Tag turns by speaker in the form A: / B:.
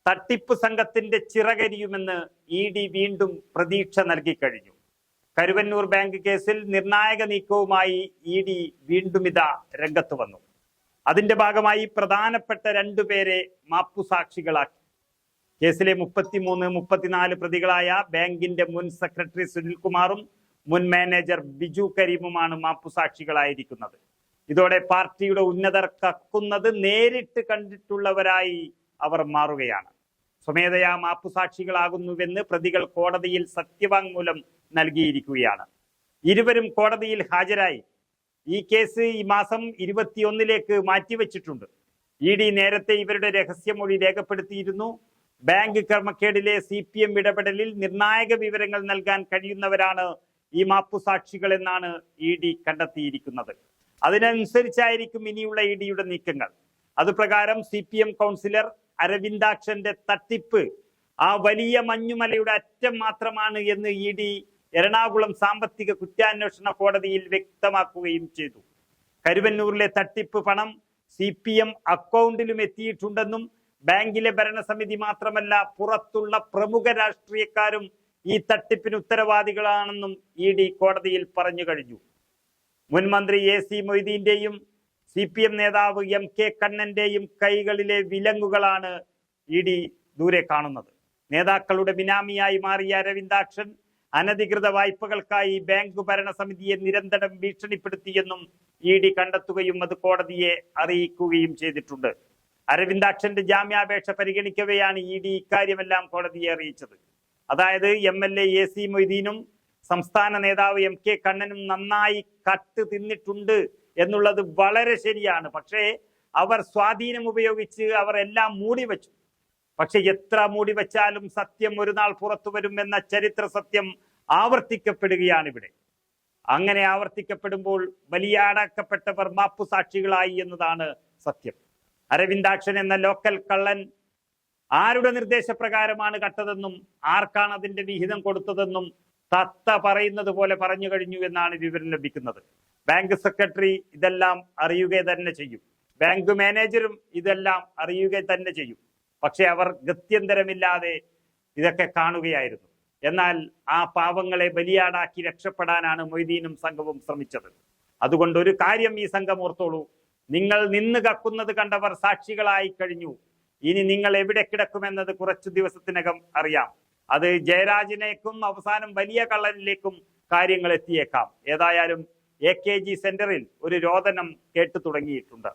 A: തട്ടിപ്പ് സംഘത്തിന്റെ ചിറകരിയുമെന്ന് ED വീണ്ടും പ്രതീക്ഷ നൽകിക്കഴിഞ്ഞു. കരുവന്നൂർ ബാങ്ക് കേസിൽ നിർണായക നീക്കവുമായി ED വീണ്ടും ഇതാ രംഗത്ത് വന്നു. അതിന്റെ ഭാഗമായി പ്രധാനപ്പെട്ട രണ്ടുപേരെ മാപ്പുസാക്ഷികളാക്കി. കേസിലെ 33-34 പ്രതികളായ ബാങ്കിന്റെ മുൻ സെക്രട്ടറി സുനിൽകുമാറും മുൻ മാനേജർ ബിജു കരീമുമാണ് മാപ്പുസാക്ഷികളായിരിക്കുന്നത്. ഇതോടെ പാർട്ടിയുടെ ഉന്നതർ കക്കുന്നത് നേരിട്ട് കണ്ടിട്ടുള്ളവരായി അവർ മാറുകയാണ്. സ്വമേധയാ മാപ്പുസാക്ഷികളാകുന്നുവെന്ന് പ്രതികൾ കോടതിയിൽ സത്യവാങ്മൂലം നൽകിയിരിക്കുകയാണ്. ഇരുവരും കോടതിയിൽ ഹാജരായി. ഈ കേസ് ഈ മാസം 21-ലേക്ക് മാറ്റിവെച്ചിട്ടുണ്ട്. ED നേരത്തെ ഇവരുടെ രഹസ്യമൊഴി രേഖപ്പെടുത്തിയിരുന്നു. ബാങ്ക് ക്രമക്കേടിലെ CPM ഇടപെടലിൽ നിർണായക വിവരങ്ങൾ നൽകാൻ കഴിയുന്നവരാണ് ഈ മാപ്പുസാക്ഷികൾ എന്നാണ് ED കണ്ടെത്തിയിരിക്കുന്നത്. അതിനനുസരിച്ചായിരിക്കും ഇനിയുള്ള EDയുടെ നീക്കങ്ങൾ. അതുപ്രകാരം CPM കൗൺസിലർ അരവിന്ദാക്ഷന്റെ തട്ടിപ്പ് ആ വലിയ മഞ്ഞുമലയുടെ അറ്റം മാത്രമാണ് എന്ന് ED എറണാകുളം സാമ്പത്തിക കുറ്റാന്വേഷണ കോടതിയിൽ വ്യക്തമാക്കുകയും ചെയ്തു. കരുവന്നൂരിലെ തട്ടിപ്പ് പണം CPM അക്കൗണ്ടിലും എത്തിയിട്ടുണ്ടെന്നും ബാങ്കിലെ ഭരണസമിതി മാത്രമല്ല പുറത്തുള്ള പ്രമുഖ രാഷ്ട്രീയക്കാരും ഈ തട്ടിപ്പിന് ഉത്തരവാദികളാണെന്നും ED കോടതിയിൽ പറഞ്ഞു കഴിഞ്ഞു. മുൻ മന്ത്രി AC മൊയ്തീന്റെയും CPM നേതാവ് MK കണ്ണന്റെയും കൈകളിലെ വിലങ്ങുകളാണ് ED ദൂരെ കാണുന്നത്. നേതാക്കളുടെ ബിനാമിയായി മാറിയ അരവിന്ദാക്ഷൻ അനധികൃത വായ്പകൾക്കായി ബാങ്ക് ഭരണസമിതിയെ നിരന്തരം ഭീഷണിപ്പെടുത്തിയെന്നും ED കണ്ടെത്തുകയും അത് കോടതിയെ അറിയിക്കുകയും ചെയ്തിട്ടുണ്ട്. അരവിന്ദാക്ഷന്റെ ജാമ്യാപേക്ഷ പരിഗണിക്കവെയാണ് ED ഇക്കാര്യമെല്ലാം കോടതിയെ അറിയിച്ചത്. അതായത് MLA AC മൊയ്തീനും സംസ്ഥാന നേതാവ് MK കണ്ണനും നന്നായി കട്ട് തിന്നിട്ടുണ്ട് എന്നുള്ളത് വളരെ ശരിയാണ്. പക്ഷേ അവർ സ്വാധീനം ഉപയോഗിച്ച് അവർ എല്ലാം മൂടിവെച്ചു. പക്ഷെ എത്ര മൂടിവെച്ചാലും സത്യം ഒരു നാൾ പുറത്തു വരും എന്ന ചരിത്ര സത്യം ആവർത്തിക്കപ്പെടുകയാണ് ഇവിടെ. അങ്ങനെ ആവർത്തിക്കപ്പെടുമ്പോൾ ബലിയാടാക്കപ്പെട്ടവർ മാപ്പുസാക്ഷികളായി എന്നതാണ് സത്യം. അരവിന്ദാക്ഷൻ എന്ന ലോക്കൽ കള്ളൻ ആരുടെ നിർദ്ദേശപ്രകാരമാണ് കട്ടതെന്നും ആർക്കാണ് അതിന്റെ വിഹിതം കൊടുത്തതെന്നും തത്ത പറയുന്നത് പോലെ പറഞ്ഞു കഴിഞ്ഞു എന്നാണ് വിവരം ലഭിക്കുന്നത്. ബാങ്ക് സെക്രട്ടറി ഇതെല്ലാം അറിയുക തന്നെ ചെയ്യും. ബാങ്ക് മാനേജറും ഇതെല്ലാം അറിയുക തന്നെ ചെയ്യും. പക്ഷെ അവർ ഗത്യന്തരമില്ലാതെ ഇതൊക്കെ കാണുകയായിരുന്നു. എന്നാൽ ആ പാവങ്ങളെ ബലിയാടാക്കി രക്ഷപ്പെടാനാണ് മൊയ്തീനും സംഘവും ശ്രമിച്ചത്. അതുകൊണ്ട് ഒരു കാര്യം ഈ സംഘം ഓർത്തോളൂ, നിങ്ങൾ നിന്ന് കക്കുന്നത് കണ്ടവർ സാക്ഷികളായി കഴിഞ്ഞു. ഇനി നിങ്ങൾ എവിടെ കിടക്കുമെന്നത് കുറച്ചു ദിവസത്തിനകം അറിയാം. അത് ജയരാജനേക്കും അവസാനം വലിയ കള്ളനിലേക്കും കാര്യങ്ങൾ എത്തിയേക്കാം. ഏതായാലും AKG സെന്ററിൽ ഒരു രോദനം കേട്ടു തുടങ്ങിയിട്ടുണ്ട്.